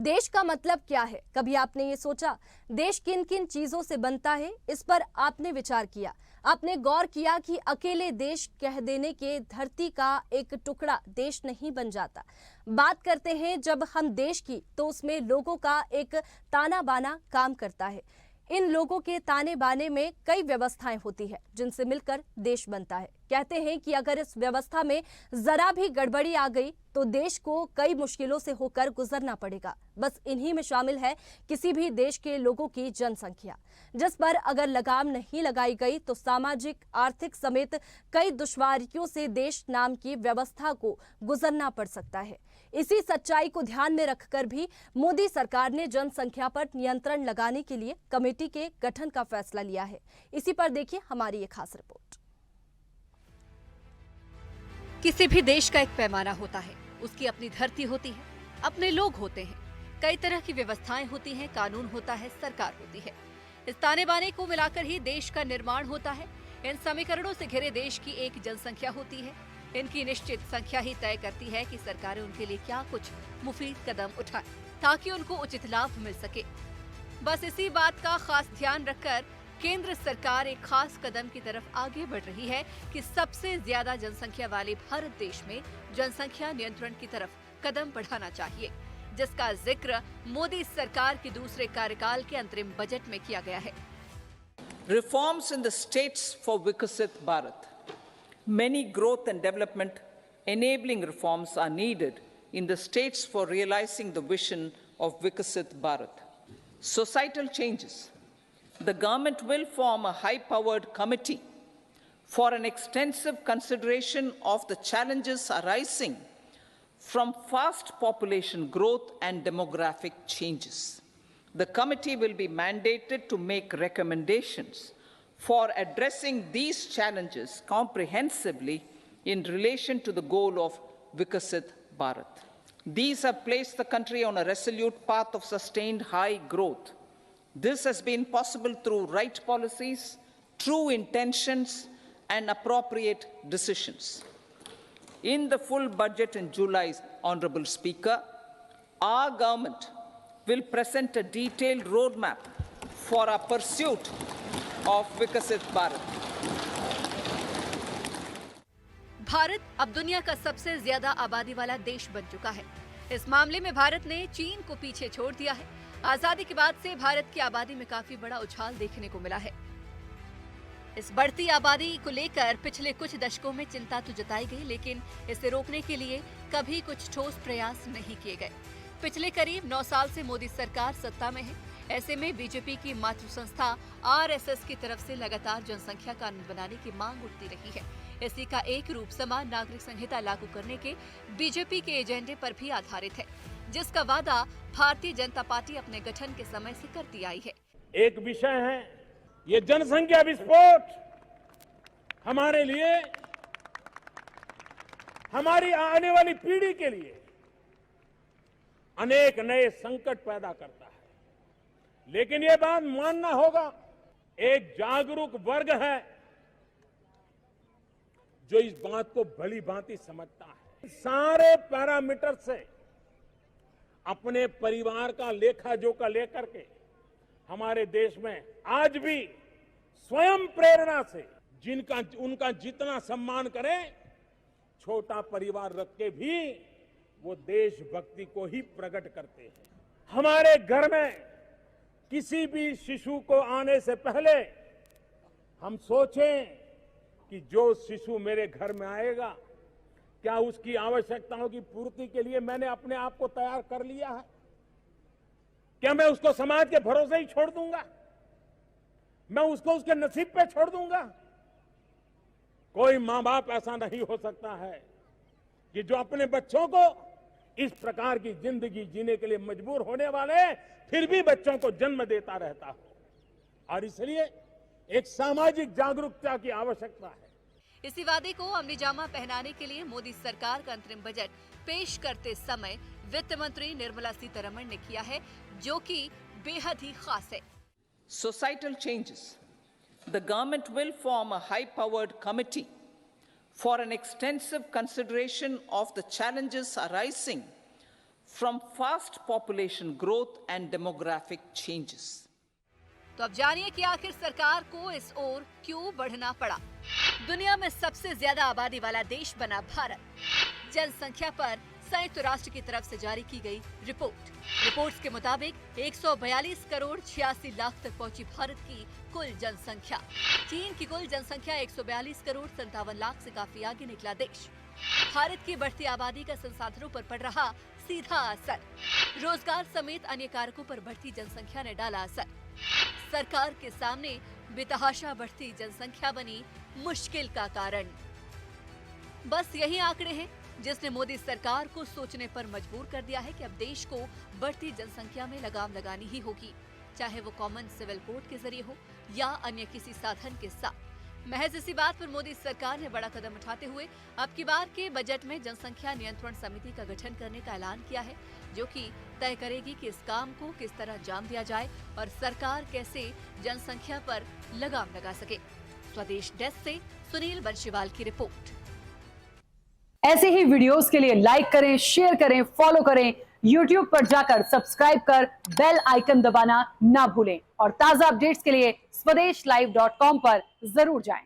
देश का मतलब क्या है? कभी आपने ये सोचा? देश किन किन चीजों से बनता है? इस पर आपने विचार किया? आपने गौर किया कि अकेले देश कह देने के धरती का एक टुकड़ा देश नहीं बन जाता। बात करते हैं जब हम देश की, तो उसमें लोगों का एक ताना बाना काम करता है। इन लोगों के ताने बाने में कई व्यवस्थाएं होती है जिनसे मिलकर देश बनता है। कहते हैं कि अगर इस व्यवस्था में जरा भी गड़बड़ी आ गई तो देश को कई मुश्किलों से होकर गुजरना पड़ेगा। बस इन्हीं में शामिल है किसी भी देश के लोगों की जनसंख्या, जिस पर अगर लगाम नहीं लगाई गई तो सामाजिक, आर्थिक समेत कई दुश्वारियों से देश नाम की व्यवस्था को गुजरना पड़ सकता है। इसी सच्चाई को ध्यान में रखकर भी मोदी सरकार ने जनसंख्या पर नियंत्रण लगाने के लिए कमेटी के गठन का फैसला लिया है। इसी पर देखिए हमारी ये खास रिपोर्ट। किसी भी देश का एक पैमाना होता है, उसकी अपनी धरती होती है, अपने लोग होते हैं, कई तरह की व्यवस्थाएं होती हैं, कानून होता है, सरकार होती है। इस ताने बाने को मिलाकर ही देश का निर्माण होता है। इन समीकरणों से घिरे देश की एक जनसंख्या होती है। इनकी निश्चित संख्या ही तय करती है कि सरकारें उनके लिए क्या कुछ मुफीद कदम उठाएं ताकि उनको उचित लाभ मिल सके। बस इसी बात का खास ध्यान रखकर केंद्र सरकार एक खास कदम की तरफ आगे बढ़ रही है कि सबसे ज्यादा जनसंख्या वाले भारत देश में जनसंख्या नियंत्रण की तरफ कदम बढ़ाना चाहिए, जिसका जिक्र मोदी सरकार के दूसरे कार्यकाल के अंतरिम बजट में किया गया है। Reforms in the states for Viksit Bharat. Many growth and development enabling reforms are needed in the states for realizing the vision of Viksit Bharat. Societal changes. The government will form a high-powered committee for an extensive consideration of the challenges arising from fast population growth and demographic changes. The committee will be mandated to make recommendations for addressing these challenges comprehensively in relation to the goal of Viksit Bharat. These have placed the country on a resolute path of sustained high growth. This has been possible through right policies, true intentions, and appropriate decisions. In the full budget in July, Honorable Speaker, our government will present a detailed roadmap for our pursuit of Viksit Bharat. Bharat अब दुनिया का सबसे ज्यादा आबादी वाला देश बन चुका है। इस मामले में भारत ने चीन को पीछे छोड़ दिया है। आजादी के बाद से भारत की आबादी में काफी बड़ा उछाल देखने को मिला है। इस बढ़ती आबादी को लेकर पिछले कुछ दशकों में चिंता तो जताई गई, लेकिन इसे रोकने के लिए कभी कुछ ठोस प्रयास नहीं किए गए। पिछले करीब 9 साल से मोदी सरकार सत्ता में है। ऐसे में बीजेपी की मातृ संस्था आरएसएस की तरफ से लगातार जनसंख्या कानून बनाने की मांग उठती रही है। इसी का एक रूप समान नागरिक संहिता लागू करने के बीजेपी के एजेंडे पर भी आधारित है, जिसका वादा भारतीय जनता पार्टी अपने गठन के समय से करती आई है। एक विषय है ये जनसंख्या विस्फोट हमारे लिए, हमारी आने वाली पीढ़ी के लिए अनेक नए संकट पैदा करता है। लेकिन ये बात मानना होगा, एक जागरूक वर्ग है जो इस बात को भली भांति समझता है। सारे पैरामीटर से अपने परिवार का लेखा जोखा लेकर के हमारे देश में आज भी स्वयं प्रेरणा से उनका जितना सम्मान करें, छोटा परिवार रख के भी वो देशभक्ति को ही प्रकट करते हैं। हमारे घर में किसी भी शिशु को आने से पहले हम सोचें कि जो शिशु मेरे घर में आएगा, क्या उसकी आवश्यकताओं की पूर्ति के लिए मैंने अपने आप को तैयार कर लिया है? क्या मैं उसको समाज के भरोसे ही छोड़ दूंगा? मैं उसको उसके नसीब पे छोड़ दूंगा? कोई मां बाप ऐसा नहीं हो सकता है कि जो अपने बच्चों को इस प्रकार की जिंदगी जीने के लिए मजबूर होने वाले फिर भी बच्चों को जन्म देता रहता हो। और इसलिए एक सामाजिक जागरूकता की आवश्यकता है। इसी वादे को अमलीजामा पहनाने के लिए मोदी सरकार का अंतरिम बजट पेश करते समय वित्त मंत्री निर्मला सीतारमण ने किया है, जो कि बेहद ही खास है। Societal changes. The government will form a high-powered committee for an extensive consideration of the challenges arising from fast population growth and demographic changes. तो अब जानिए कि आखिर सरकार को इस ओर क्यों बढ़ना पड़ा। दुनिया में सबसे ज्यादा आबादी वाला देश बना भारत। जनसंख्या पर संयुक्त राष्ट्र की तरफ से जारी की गई रिपोर्ट्स के मुताबिक 142 करोड़ 86 लाख तक पहुंची भारत की कुल जनसंख्या। चीन की कुल जनसंख्या 142 करोड़ 57 लाख से काफी आगे निकला देश। भारत की बढ़ती आबादी का संसाधनों पर पड़ रहा सीधा असर, रोजगार समेत अन्य कारकों पर बढ़ती जनसंख्या ने डाला असर। सरकार के सामने बेतहाशा बढ़ती जनसंख्या बनी मुश्किल का कारण। बस यही आंकड़े हैं जिसने मोदी सरकार को सोचने पर मजबूर कर दिया है कि अब देश को बढ़ती जनसंख्या में लगाम लगानी ही होगी, चाहे वो कॉमन सिविल कोड के जरिए हो या अन्य किसी साधन के साथ। महज इसी बात पर मोदी सरकार ने बड़ा कदम उठाते हुए अब की बार के बजट में जनसंख्या नियंत्रण समिति का गठन करने का ऐलान किया है, जो कि तय करेगी कि इस काम को किस तरह अंजाम दिया जाए और सरकार कैसे जनसंख्या पर लगाम लगा सके। स्वदेश डेस्क से सुनील बंशीवाल की रिपोर्ट। ऐसे ही वीडियोस के लिए लाइक करें, शेयर करें, फॉलो करें, YouTube पर जाकर सब्सक्राइब कर बेल आइकन दबाना ना भूलें और ताजा अपडेट्स के लिए swedeshlive.com पर जरूर जाएं।